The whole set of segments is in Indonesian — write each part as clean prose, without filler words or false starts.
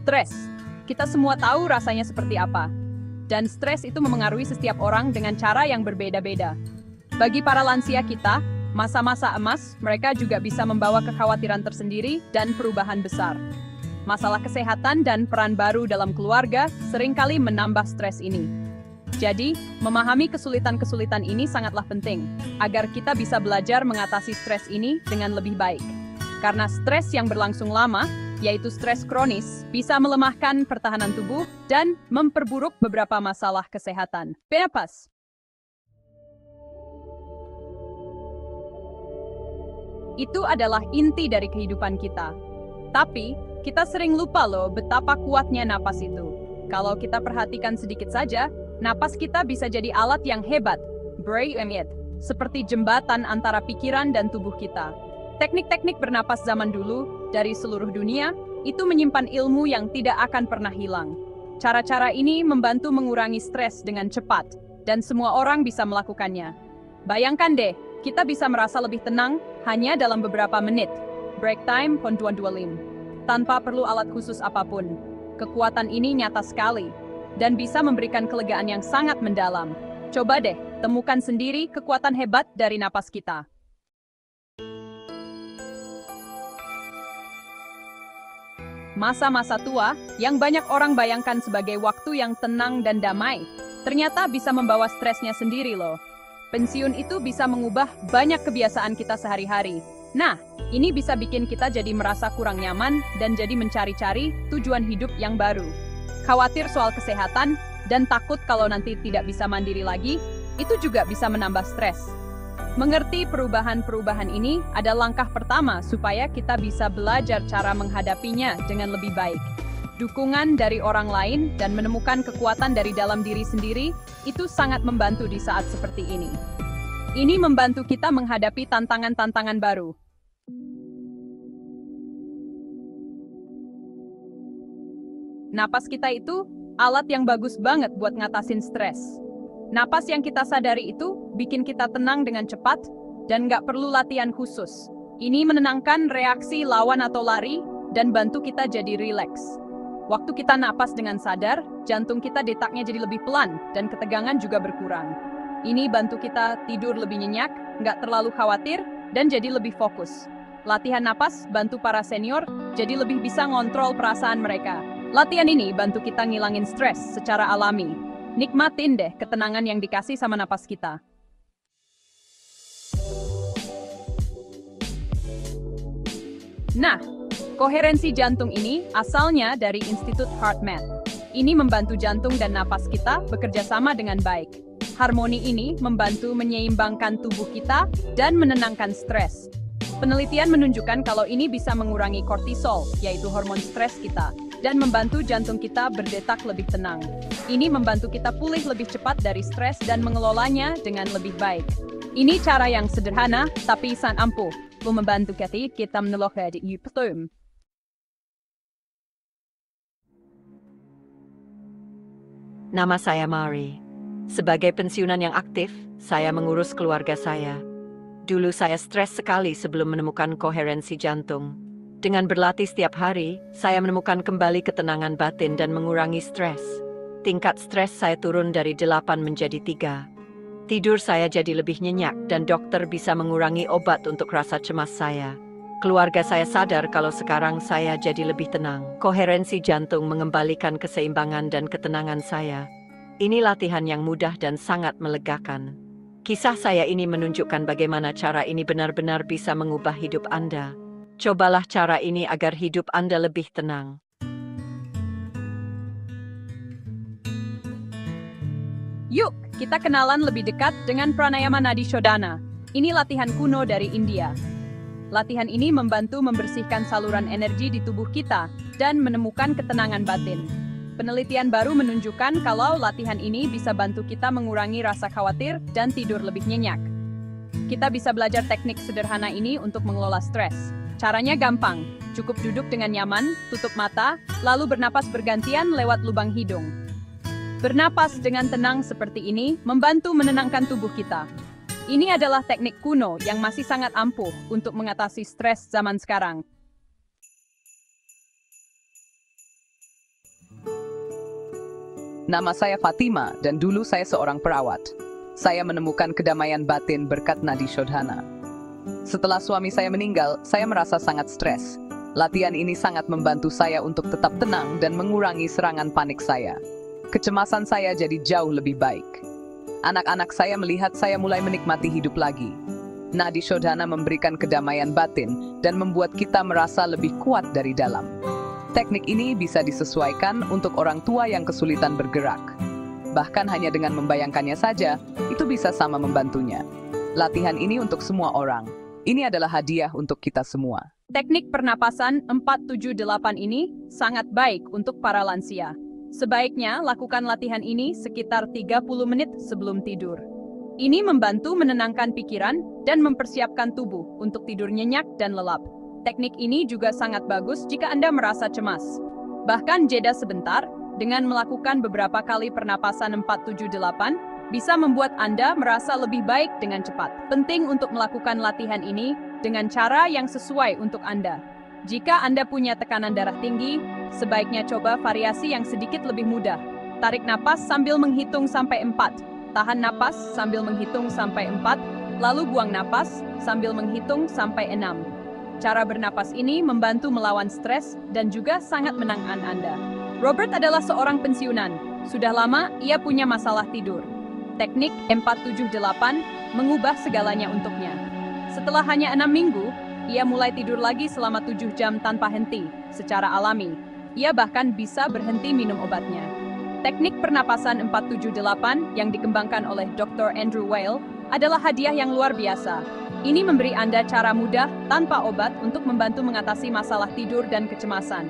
Stres. Kita semua tahu rasanya seperti apa. Dan stres itu memengaruhi setiap orang dengan cara yang berbeda-beda. Bagi para lansia kita, masa-masa emas, mereka juga bisa membawa kekhawatiran tersendiri dan perubahan besar. Masalah kesehatan dan peran baru dalam keluarga seringkali menambah stres ini. Jadi, memahami kesulitan-kesulitan ini sangatlah penting, agar kita bisa belajar mengatasi stres ini dengan lebih baik. Karena stres yang berlangsung lama, yaitu stres kronis, bisa melemahkan pertahanan tubuh dan memperburuk beberapa masalah kesehatan. Penapas. Itu adalah inti dari kehidupan kita. Tapi, kita sering lupa loh betapa kuatnya napas itu. Kalau kita perhatikan sedikit saja, napas kita bisa jadi alat yang hebat, seperti jembatan antara pikiran dan tubuh kita. Teknik-teknik bernapas zaman dulu, dari seluruh dunia, itu menyimpan ilmu yang tidak akan pernah hilang. Cara-cara ini membantu mengurangi stres dengan cepat, dan semua orang bisa melakukannya. Bayangkan deh, kita bisa merasa lebih tenang hanya dalam beberapa menit. Break time Pontuan 25. Tanpa perlu alat khusus apapun. Kekuatan ini nyata sekali, dan bisa memberikan kelegaan yang sangat mendalam. Coba deh, temukan sendiri kekuatan hebat dari napas kita. Masa-masa tua, yang banyak orang bayangkan sebagai waktu yang tenang dan damai, ternyata bisa membawa stresnya sendiri loh. Pensiun itu bisa mengubah banyak kebiasaan kita sehari-hari. Nah, ini bisa bikin kita jadi merasa kurang nyaman dan jadi mencari-cari tujuan hidup yang baru. Khawatir soal kesehatan dan takut kalau nanti tidak bisa mandiri lagi, itu juga bisa menambah stres. Mengerti perubahan-perubahan ini adalah langkah pertama supaya kita bisa belajar cara menghadapinya dengan lebih baik. Dukungan dari orang lain dan menemukan kekuatan dari dalam diri sendiri itu sangat membantu di saat seperti ini. Ini membantu kita menghadapi tantangan-tantangan baru. Napas kita itu alat yang bagus banget buat ngatasin stres. Napas yang kita sadari itu bikin kita tenang dengan cepat dan nggak perlu latihan khusus. Ini menenangkan reaksi lawan atau lari dan bantu kita jadi rileks. Waktu kita napas dengan sadar, jantung kita detaknya jadi lebih pelan dan ketegangan juga berkurang. Ini bantu kita tidur lebih nyenyak, nggak terlalu khawatir, dan jadi lebih fokus. Latihan napas bantu para senior jadi lebih bisa ngontrol perasaan mereka. Latihan ini bantu kita ngilangin stres secara alami. Nikmatin deh ketenangan yang dikasih sama napas kita. Nah, koherensi jantung ini asalnya dari Institut HeartMath. Ini membantu jantung dan napas kita bekerja sama dengan baik. Harmoni ini membantu menyeimbangkan tubuh kita dan menenangkan stres. Penelitian menunjukkan kalau ini bisa mengurangi kortisol, yaitu hormon stres kita, dan membantu jantung kita berdetak lebih tenang. Ini membantu kita pulih lebih cepat dari stres dan mengelolanya dengan lebih baik. Ini cara yang sederhana, tapi sangat ampuh. Membantu kita meneloka di Yuptum. Nama saya Mari. Sebagai pensiunan yang aktif, saya mengurus keluarga saya. Dulu saya stres sekali sebelum menemukan koherensi jantung. Dengan berlatih setiap hari, saya menemukan kembali ketenangan batin dan mengurangi stres. Tingkat stres saya turun dari 8 menjadi 3. Tidur saya jadi lebih nyenyak dan dokter bisa mengurangi obat untuk rasa cemas saya. Keluarga saya sadar kalau sekarang saya jadi lebih tenang. Koherensi jantung mengembalikan keseimbangan dan ketenangan saya. Ini latihan yang mudah dan sangat melegakan. Kisah saya ini menunjukkan bagaimana cara ini benar-benar bisa mengubah hidup Anda. Cobalah cara ini agar hidup Anda lebih tenang. Yuk, kita kenalan lebih dekat dengan pranayama nadi shodhana. Ini latihan kuno dari India. Latihan ini membantu membersihkan saluran energi di tubuh kita dan menemukan ketenangan batin. Penelitian baru menunjukkan kalau latihan ini bisa bantu kita mengurangi rasa khawatir dan tidur lebih nyenyak. Kita bisa belajar teknik sederhana ini untuk mengelola stres. Caranya gampang, cukup duduk dengan nyaman, tutup mata, lalu bernapas bergantian lewat lubang hidung. Bernapas dengan tenang seperti ini membantu menenangkan tubuh kita. Ini adalah teknik kuno yang masih sangat ampuh untuk mengatasi stres zaman sekarang. Nama saya Fatima dan dulu saya seorang perawat. Saya menemukan kedamaian batin berkat nadi shodhana. Setelah suami saya meninggal, saya merasa sangat stres. Latihan ini sangat membantu saya untuk tetap tenang dan mengurangi serangan panik saya. Kecemasan saya jadi jauh lebih baik. Anak-anak saya melihat saya mulai menikmati hidup lagi. Nadi shodhana memberikan kedamaian batin dan membuat kita merasa lebih kuat dari dalam. Teknik ini bisa disesuaikan untuk orang tua yang kesulitan bergerak. Bahkan hanya dengan membayangkannya saja, itu bisa sama membantunya. Latihan ini untuk semua orang. Ini adalah hadiah untuk kita semua. Teknik pernapasan 478 ini sangat baik untuk para lansia. Sebaiknya lakukan latihan ini sekitar 30 menit sebelum tidur. Ini membantu menenangkan pikiran dan mempersiapkan tubuh untuk tidur nyenyak dan lelap. Teknik ini juga sangat bagus jika Anda merasa cemas. Bahkan jeda sebentar, dengan melakukan beberapa kali pernapasan 478, bisa membuat Anda merasa lebih baik dengan cepat. Penting untuk melakukan latihan ini dengan cara yang sesuai untuk Anda. Jika Anda punya tekanan darah tinggi, sebaiknya coba variasi yang sedikit lebih mudah. Tarik napas sambil menghitung sampai 4. Tahan napas sambil menghitung sampai 4, lalu buang napas sambil menghitung sampai 6. Cara bernapas ini membantu melawan stres dan juga sangat menenangkan Anda. Robert adalah seorang pensiunan. Sudah lama ia punya masalah tidur. Teknik 478 mengubah segalanya untuknya. Setelah hanya 6 minggu, ia mulai tidur lagi selama 7 jam tanpa henti, secara alami. Ia bahkan bisa berhenti minum obatnya. Teknik pernapasan 478 yang dikembangkan oleh Dr. Andrew Weil adalah hadiah yang luar biasa. Ini memberi Anda cara mudah tanpa obat untuk membantu mengatasi masalah tidur dan kecemasan.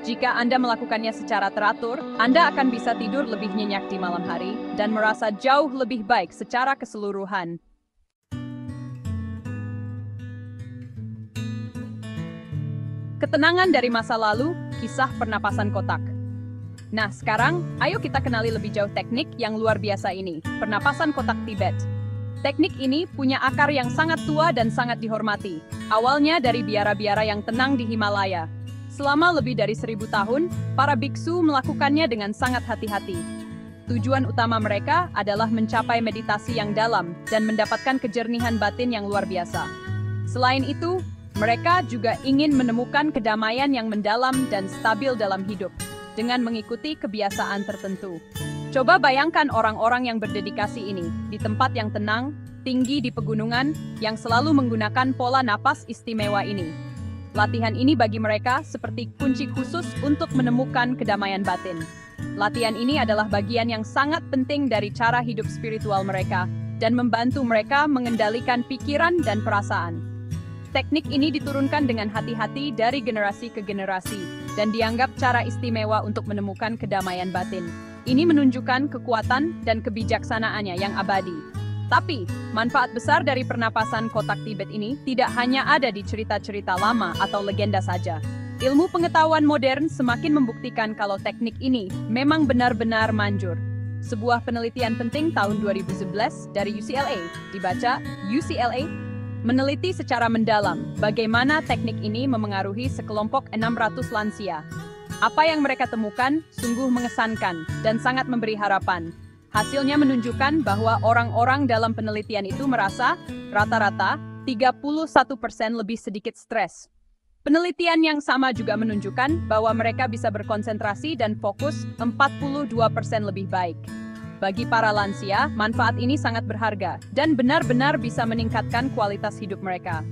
Jika Anda melakukannya secara teratur, Anda akan bisa tidur lebih nyenyak di malam hari dan merasa jauh lebih baik secara keseluruhan. Ketenangan dari masa lalu, kisah pernapasan kotak. Nah, sekarang, ayo kita kenali lebih jauh teknik yang luar biasa ini, pernapasan kotak Tibet. Teknik ini punya akar yang sangat tua dan sangat dihormati. Awalnya dari biara-biara yang tenang di Himalaya. Selama lebih dari 1000 tahun, para biksu melakukannya dengan sangat hati-hati. Tujuan utama mereka adalah mencapai meditasi yang dalam dan mendapatkan kejernihan batin yang luar biasa. Selain itu, mereka juga ingin menemukan kedamaian yang mendalam dan stabil dalam hidup dengan mengikuti kebiasaan tertentu. Coba bayangkan orang-orang yang berdedikasi ini di tempat yang tenang, tinggi di pegunungan, yang selalu menggunakan pola napas istimewa ini. Latihan ini bagi mereka seperti kunci khusus untuk menemukan kedamaian batin. Latihan ini adalah bagian yang sangat penting dari cara hidup spiritual mereka dan membantu mereka mengendalikan pikiran dan perasaan. Teknik ini diturunkan dengan hati-hati dari generasi ke generasi dan dianggap cara istimewa untuk menemukan kedamaian batin. Ini menunjukkan kekuatan dan kebijaksanaannya yang abadi. Tapi, manfaat besar dari pernapasan kotak Tibet ini tidak hanya ada di cerita-cerita lama atau legenda saja. Ilmu pengetahuan modern semakin membuktikan kalau teknik ini memang benar-benar manjur. Sebuah penelitian penting tahun 2011 dari UCLA, dibaca UCLA, meneliti secara mendalam bagaimana teknik ini memengaruhi sekelompok 600 lansia. Apa yang mereka temukan sungguh mengesankan dan sangat memberi harapan. Hasilnya menunjukkan bahwa orang-orang dalam penelitian itu merasa rata-rata 31% lebih sedikit stres. Penelitian yang sama juga menunjukkan bahwa mereka bisa berkonsentrasi dan fokus 42% lebih baik. Bagi para lansia, manfaat ini sangat berharga dan benar-benar bisa meningkatkan kualitas hidup mereka.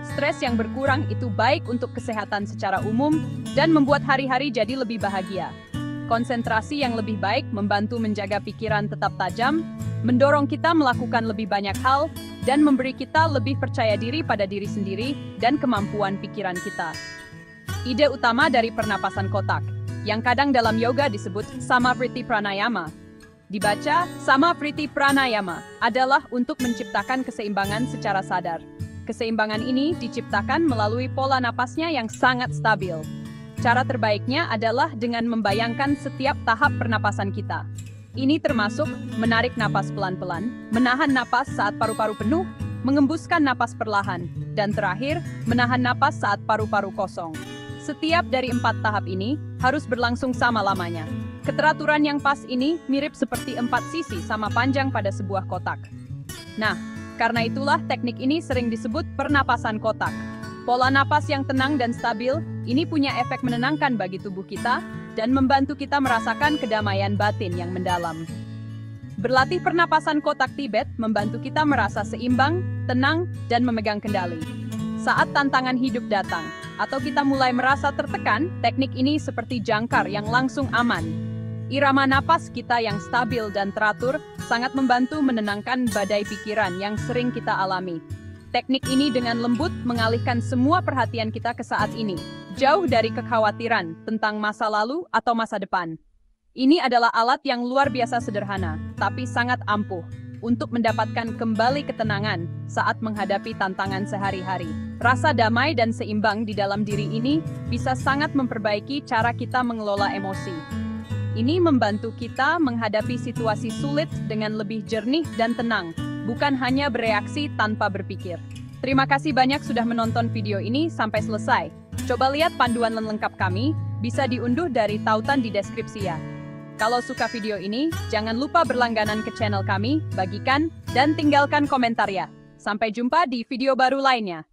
Stres yang berkurang itu baik untuk kesehatan secara umum dan membuat hari-hari jadi lebih bahagia. Konsentrasi yang lebih baik membantu menjaga pikiran tetap tajam, mendorong kita melakukan lebih banyak hal, dan memberi kita lebih percaya diri pada diri sendiri dan kemampuan pikiran kita. Ide utama dari pernapasan kotak, yang kadang dalam yoga disebut Samavriti Pranayama, dibaca Samavriti Pranayama, adalah untuk menciptakan keseimbangan secara sadar. Keseimbangan ini diciptakan melalui pola napasnya yang sangat stabil. Cara terbaiknya adalah dengan membayangkan setiap tahap pernapasan kita. Ini termasuk menarik napas pelan-pelan, menahan napas saat paru-paru penuh, mengembuskan napas perlahan, dan terakhir, menahan napas saat paru-paru kosong. Setiap dari 4 tahap ini harus berlangsung sama lamanya. Keteraturan yang pas ini mirip seperti 4 sisi sama panjang pada sebuah kotak. Nah, karena itulah teknik ini sering disebut pernapasan kotak. Pola napas yang tenang dan stabil, ini punya efek menenangkan bagi tubuh kita dan membantu kita merasakan kedamaian batin yang mendalam. Berlatih pernapasan kotak Tibet membantu kita merasa seimbang, tenang, dan memegang kendali. Saat tantangan hidup datang, atau kita mulai merasa tertekan, teknik ini seperti jangkar yang langsung aman. Irama napas kita yang stabil dan teratur sangat membantu menenangkan badai pikiran yang sering kita alami. Teknik ini dengan lembut mengalihkan semua perhatian kita ke saat ini, jauh dari kekhawatiran tentang masa lalu atau masa depan. Ini adalah alat yang luar biasa sederhana, tapi sangat ampuh untuk mendapatkan kembali ketenangan saat menghadapi tantangan sehari-hari. Rasa damai dan seimbang di dalam diri ini bisa sangat memperbaiki cara kita mengelola emosi. Ini membantu kita menghadapi situasi sulit dengan lebih jernih dan tenang, bukan hanya bereaksi tanpa berpikir. Terima kasih banyak sudah menonton video ini sampai selesai. Coba lihat panduan lengkap kami, bisa diunduh dari tautan di deskripsi ya. Kalau suka video ini, jangan lupa berlangganan ke channel kami, bagikan, dan tinggalkan komentar ya. Sampai jumpa di video baru lainnya.